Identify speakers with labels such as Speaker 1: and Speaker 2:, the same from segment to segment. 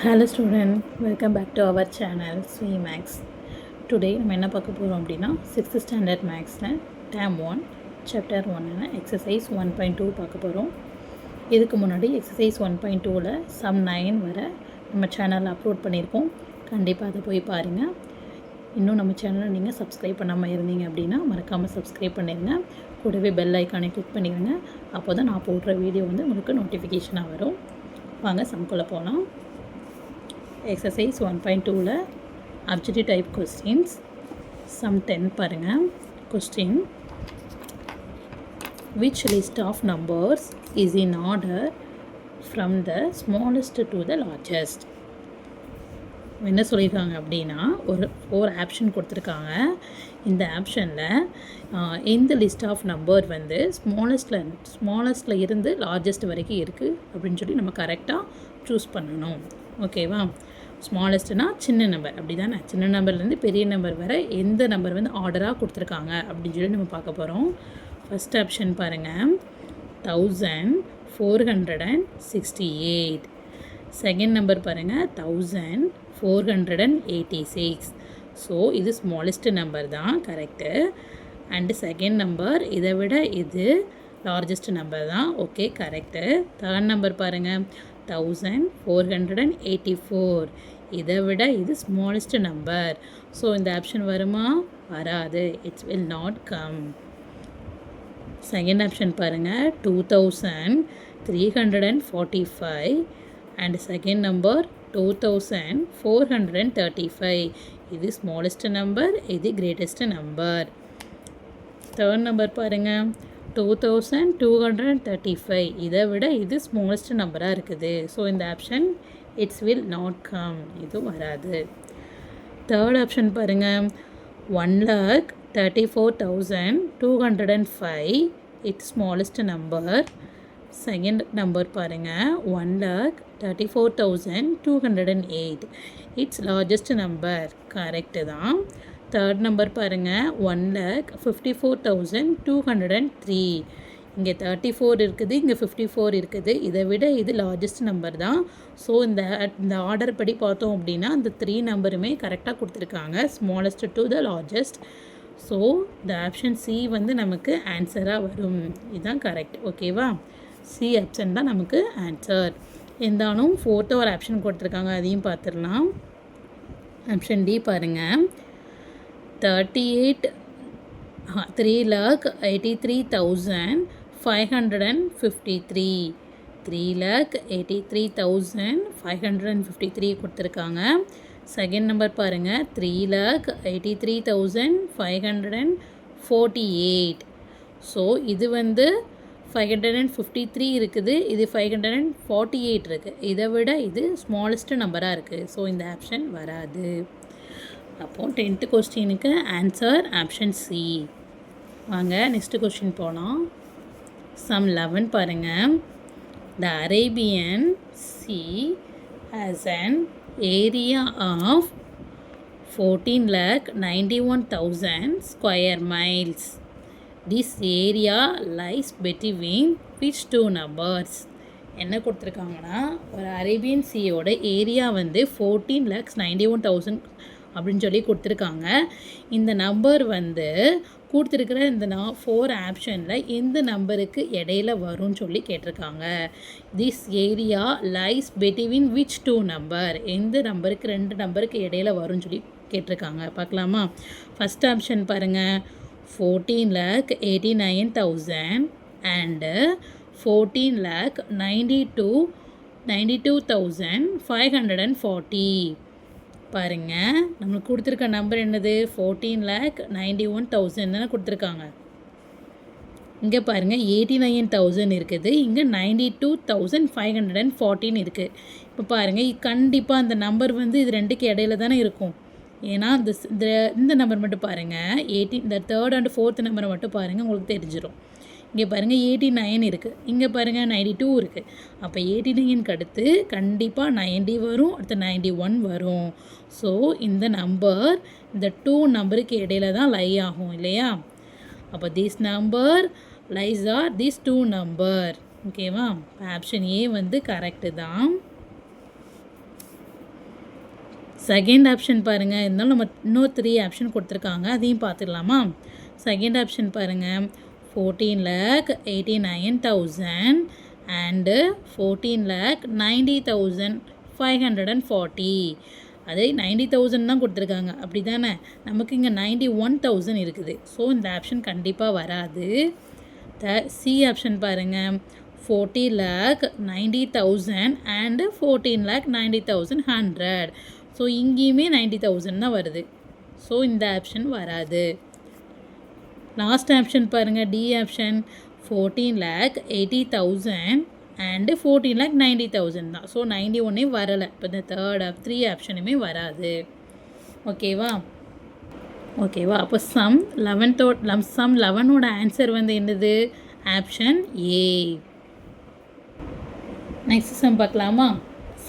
Speaker 1: Hello student, welcome back to our channel Max. Today நம்ம என்ன பார்க்க போகிறோம் அப்படின்னா 6th standard Maxல Term 1 Chapter 1 Exercise 1.2 பார்க்க போகிறோம். இதுக்கு முன்னாடி Exercise 1.2ல Sum 9 வர நம்ம சேனலில் அப்லோட் பண்ணியிருக்கோம். கண்டிப்பாக அதை போய் பாருங்கள். இன்னும் நம்ம சேனலை நீங்கள் சப்ஸ்கிரைப் பண்ணாமல் இருந்தீங்க அப்படின்னா மறக்காமல் சப்ஸ்கிரைப் பண்ணிடுங்க. கூடவே பெல் ஐக்கானை கிளிக் பண்ணிடுங்க. அப்போ தான் நான் போடுற வீடியோ வந்து உங்களுக்கு நோட்டிஃபிகேஷனாக வரும். வாங்க சம்குள்ளே போகலாம். Exercise 1.2ல objective type questions sum 10 பாருங்க. Question: which list of numbers is in order from the smallest to the largest? என்ன சொல்லியிருக்காங்க அப்படின்னா ஒரு 4 ஆப்ஷன் கொடுத்துருக்காங்க. இந்த ஆப்ஷனில் எந்த லிஸ்ட் ஆஃப் நம்பர் வந்து ஸ்மாலஸ்ட்டில் இருந்து லார்ஜஸ்ட் வரைக்கும் இருக்குது அப்படின்னு சொல்லி நம்ம கரெக்டாக சூஸ் பண்ணணும். ஓகேவா? ஸ்மாலஸ்ட்னா சின்ன நம்பர் அப்படி தானே, சின்ன நம்பர்லேருந்து பெரிய நம்பர் வரை எந்த நம்பர் வந்து ஆர்டராக கொடுத்துருக்காங்க அப்படின்னு சொல்லி நம்ம பார்க்க போகிறோம். ஃபஸ்ட் ஆப்ஷன் பாருங்கள், 1468. செகண்ட் நம்பர் பாருங்கள், 1486. ஸோ இது ஸ்மாலஸ்ட் நம்பர் தான், கரெக்டு. அண்டு செகண்ட் நம்பர் இதை விட இது லார்ஜஸ்ட் நம்பர் தான், ஓகே, கரெக்டு. தேர்ட் நம்பர் பாருங்கள், 1484. இதை விட இது ஸ்மாலஸ்ட் நம்பர். ஸோ இந்த ஆப்ஷன் வருமா? வராது. It's will not come. Second option பாருங்கள், 2345. And second number 2435. இது ஸ்மாலஸ்ட் நம்பர், இது கிரேட்டஸ்ட் நம்பர். தேர்ட் நம்பர் பாருங்கள், 2235. இதை விட இது ஸ்மாலஸ்ட் நம்பராக இருக்குது. ஸோ இந்த option it's will not come, இது வராது. தேர்ட் ஆப்ஷன் பாருங்கள், 1,34,205. It's smallest number. Second number பாருங்கள், 1,34,208. இட்ஸ் லார்ஜஸ்ட் நம்பர், கரெக்டு தான். தேர்ட் நம்பர் பாருங்கள், 1,54,203. இங்கே 34 இருக்குது, இங்கே 54 இருக்குது. இதை விட இது லார்ஜஸ்ட் நம்பர் தான். ஸோ இந்த ஆர்டர் படி பார்த்தோம் அப்படின்னா அந்த 3 நம்பருமே கரெக்டாக கொடுத்துருக்காங்க, smallest to the largest. So இந்த ஆப்ஷன் சி வந்து நமக்கு ஆன்சராக வரும். இதுதான் கரெக்ட், ஓகேவா? சி ஆப்ஷன் தான் நமக்கு ஆன்சர். இருந்தாலும் ஃபோர்த்து ஒரு ஆப்ஷன் கொடுத்துருக்காங்க, அதையும் பார்த்துடலாம். ஆப்ஷன் டி பாருங்கள், 3,83,553. 3,83,553 கொடுத்துருக்காங்க. செகண்ட் நம்பர் பாருங்கள், 3,83,548. ஸோ இது வந்து 553 இருக்குது, இது 548 இருக்குது. இதை விட இது ஸ்மாலஸ்ட் நம்பராக இருக்குது. ஸோ இந்த ஆப்ஷன் வராது. அப்போது 10th கொஸ்டினுக்கு ஆன்சர் ஆப்ஷன் சி. வாங்க நெக்ஸ்ட் கொஸ்டின் போகலாம். சம் 11 பாருங்கள். The Arabian sea has an area of 14,91,000 square miles. This area lies between which two numbers? என்ன கொடுத்துருக்காங்கன்னா, ஒரு அரேபியன் சியோட ஏரியா வந்து 14,91,000 அப்படின்னு சொல்லி கொடுத்துருக்காங்க. இந்த நம்பர் வந்து கொடுத்துருக்கிற இந்த 4 ஆப்ஷனில் எந்த நம்பருக்கு இடையில வரும்னு சொல்லி கேட்டிருக்காங்க. This area lies between which two number? எந்த நம்பருக்கு 2 நம்பருக்கு இடையில வரும்னு சொல்லி கேட்டிருக்காங்க. பார்க்கலாமா? ஃபஸ்ட் ஆப்ஷன் பாருங்கள், 14,89,000 அண்டு 14,92,540. பாருங்கள், நம்மளுக்கு கொடுத்துருக்க நம்பர் என்னது? 14,91,000 தானே கொடுத்துருக்காங்க. இங்கே பாருங்கள், 89,000 இருக்குது, இங்கே 92,514 இருக்குது. இப்போ பாருங்கள், கண்டிப்பாக அந்த நம்பர் வந்து இது ரெண்டுக்கு இடையில தானே இருக்கும். ஏன்னா இந்த நம்பர் மட்டும் பாருங்கள், இந்த தேர்ட் அண்ட் ஃபோர்த் நம்பரை மட்டும் பாருங்கள், உங்களுக்கு தெரிஞ்சிடும். இங்கே பாருங்கள் 89 இருக்குது, இங்கே பாருங்கள் 92 இருக்குது. அப்போ 89க்கு அடுத்து கண்டிப்பாக 90 வரும், அடுத்து 91 வரும். ஸோ இந்த நம்பர் இந்த 2 நம்பருக்கு இடையில தான் லை ஆகும் இல்லையா? அப்போ this number lies or this 2 number. ஓகேவா? ஆப்ஷன் ஏ வந்து கரெக்டு தான். செகண்ட் ஆப்ஷன் பாருங்கள், இருந்தாலும் நம்ம இன்னும் 3 ஆப்ஷன் கொடுத்துருக்காங்க, அதையும் பார்த்துடலாமா? செகண்ட் ஆப்ஷன் பாருங்கள், 14,89,000 அண்டு 14,90,540. அதே 90,000 தான் கொடுத்துருக்காங்க, அப்படி தானே? நமக்கு இங்கே 91,000 இருக்குது. ஸோ இந்த ஆப்ஷன் கண்டிப்பாக வராது. சி ஆப்ஷன் பாருங்கள், 40,90,000 அண்டு 14,90,100. ஸோ இங்கேயுமே 90,000 தான் வருது. ஸோ இந்த ஆப்ஷன் வராது. லாஸ்ட் ஆப்ஷன் பாருங்கள், டி ஆப்ஷன், 14,80,000 அண்டு 14,90,000 தான். ஸோ 91 வரலை. இப்போ இந்த தேர்ட் 3 ஆப்ஷனுமே வராது. ஓகேவா? அப்போ சம் 11ஓட ஆன்சர் வந்து என்னது? Option A. நெக்ஸ்ட் சம் பார்க்கலாமா?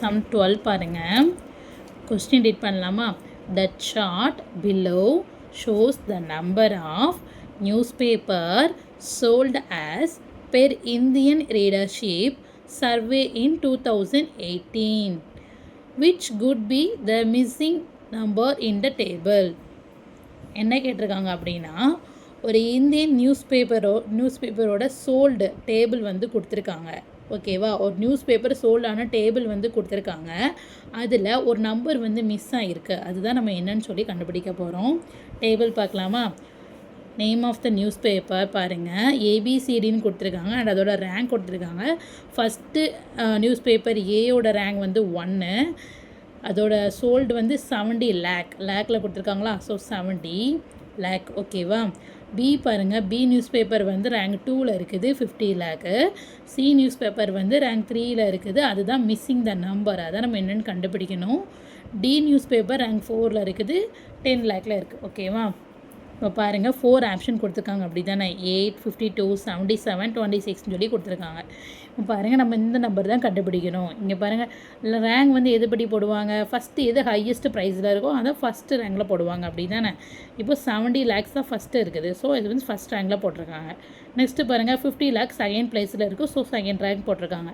Speaker 1: சம் 12 பாருங்கள். கொஸ்டின் ரீட் பண்ணலாமா? The chart below shows the number of newspaper sold as per Indian readership survey in 2018. Which could be the missing number in the table? என்ன கேட்டிருக்காங்க அப்படின்னா, ஒரு Indian நியூஸ்பேப்பரோட sold table வந்து கொடுத்துருக்காங்க. ஓகேவா? ஒரு நியூஸ் பேப்பர் சோல்டான டேபிள் வந்து கொடுத்துருக்காங்க. அதில் ஒரு நம்பர் வந்து மிஸ் ஆகிருக்கு. அதுதான் நம்ம என்னன்னு சொல்லி கண்டுபிடிக்க போகிறோம். டேபிள் பார்க்கலாமா? Name of the newspaper பாருங்கள், ஏபிசிடின்னு கொடுத்துருக்காங்க அண்ட் அதோட ரேங்க் கொடுத்துருக்காங்க. ஃபஸ்ட்டு நியூஸ் பேப்பர் ஏயோட ரேங்க் வந்து 1, அதோட சோல்டு வந்து 70 லேக்கில் கொடுத்துருக்காங்களா? ஸோ 70 லேக். ஓகேவா? பி பாருங்கள், பி நியூஸ் பேப்பர் வந்து ரேங்க் 2ல் இருக்குது, 50 லேக்கு. சி நியூஸ் பேப்பர் வந்து ரேங்க் 3ல் இருக்குது, அதுதான் மிஸ்ஸிங் த நம்பர். அதான் நம்ம என்னென்னு கண்டுபிடிக்கணும். டி நியூஸ் பேப்பர் ரேங்க் 4ல் இருக்குது, 10 லேக்கில் இருக்குது. ஓகேவா? இப்போ பாருங்கள், 4 ஆப்ஷன் கொடுத்துருக்காங்க, அப்படி தானே? 8, 52, 77, 26ன்னு சொல்லி கொடுத்துருக்காங்க. இப்போ பாருங்கள், நம்ம இந்த நம்பர் தான் கண்டுபிடிக்கணும். இங்கே பாருங்கள், இல்லை ரேங்க் வந்து எதுபடி போடுவாங்க? ஃபஸ்ட்டு எது ஹையஸ்ட் ப்ரைஸில் இருக்கோ அதை ஃபஸ்ட்டு ரேங்கில் போடுவாங்க, அப்படி தானே? இப்போ 70 லேக்ஸ் தான் ஃபஸ்ட்டு இருக்குது. ஸோ இது வந்து ஃபஸ்ட் ரேங்கில் போட்டிருக்காங்க. நெக்ஸ்ட்டு பாருங்கள், 50 லேக்ஸ் செகண்ட் ப்ளேஸில் இருக்குது. ஸோ செகண்ட் ரேங்க் போட்டிருக்காங்க.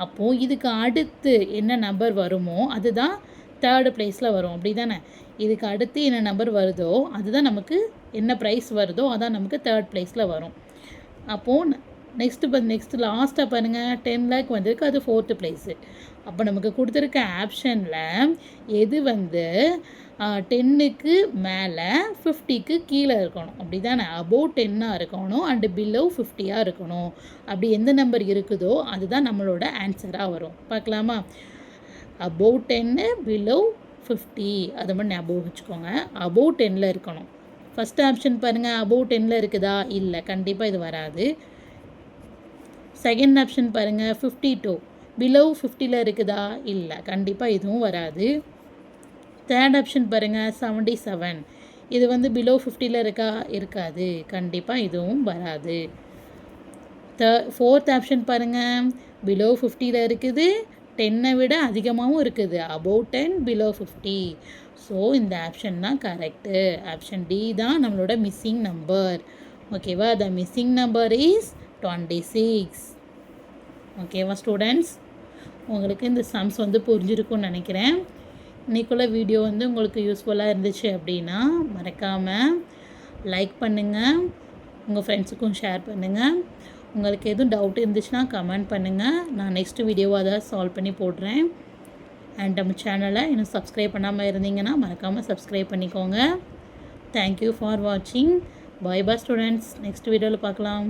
Speaker 1: அப்போது இதுக்கு அடுத்து என்ன நம்பர் வருமோ அதுதான் தேர்டு ப்ளேஸில் வரும், அப்படி தானே? இதுக்கு அடுத்து என்ன நம்பர் வருதோ அதுதான் நமக்கு என்ன ப்ரைஸ் வருதோ அதான் நமக்கு தேர்ட் ப்ளேஸில் வரும். அப்போது நெக்ஸ்ட்டு லாஸ்ட்டாக பாருங்கள், 10 லேக் வந்திருக்கு, அது 4th ப்ளேஸு. அப்போ நமக்கு கொடுத்துருக்க ஆப்ஷனில் எது வந்து 10க்கு மேலே 50க்கு கீழே இருக்கணும், அப்படி தானே? அபோவ் 10 இருக்கணும் அண்டு பிலோ 50 இருக்கணும். அப்படி எந்த நம்பர் இருக்குதோ அதுதான் நம்மளோட ஆன்சராக வரும். பார்க்கலாமா? அபோவ் 10 பிலோ 50, அதை மட்டும் ஞாபகம் வச்சுக்கோங்க. அபோவ் 10ல் இருக்கணும். ஃபஸ்ட் ஆப்ஷன் பாருங்கள், அபோவ் 10ல் இருக்குதா? இல்லை, கண்டிப்பாக இது வராது. செகண்ட் ஆப்ஷன் பாருங்கள், 52 பிலோ 50ல் இருக்குதா? இல்லை, கண்டிப்பாக இதுவும் வராது. தேர்ட் ஆப்ஷன் பாருங்கள், 77 இது வந்து பிலோ 50ல் இருக்கா? இருக்காது, கண்டிப்பாக இதுவும் வராது. ஃபோர்த் ஆப்ஷன் பாருங்கள், பிலோ 50ல் இருக்குது, 10 விட அதிகமாகவும் இருக்குது, அபோவ் 10 பிலோ 50. ஸோ இந்த ஆப்ஷன் தான் கரெக்டு. ஆப்ஷன் டி தான் நம்மளோட மிஸ்ஸிங் நம்பர். ஓகேவா? த மிஸ்ஸிங் நம்பர் இஸ் 26. ஓகேவா ஸ்டூடெண்ட்ஸ்? உங்களுக்கு இந்த சம்ஸ் வந்து புரிஞ்சிருக்கும்னு நினைக்கிறேன். இன்றைக்குள்ள வீடியோ வந்து உங்களுக்கு யூஸ்ஃபுல்லாக இருந்துச்சு அப்படின்னா மறக்காமல் லைக் பண்ணுங்கள், உங்கள் ஃப்ரெண்ட்ஸுக்கும் ஷேர் பண்ணுங்கள். உங்களுக்கு எதுவும் டவுட் இருந்துச்சுன்னா கமெண்ட் பண்ணுங்கள், நான் நெக்ஸ்ட் வீடியோவாக அதை சால்வ் பண்ணி போடுறேன். அண்ட் நம்ம சேனலை இன்னும் சப்ஸ்கிரைப் பண்ணாமல் இருந்தீங்கன்னா மறக்காமல் சப்ஸ்கிரைப் பண்ணிக்கோங்க. தேங்க்யூ ஃபார் வாட்சிங். பாய் பாய் ஸ்டூடெண்ட்ஸ். நெக்ஸ்ட் வீடியோவில் பார்க்கலாம்.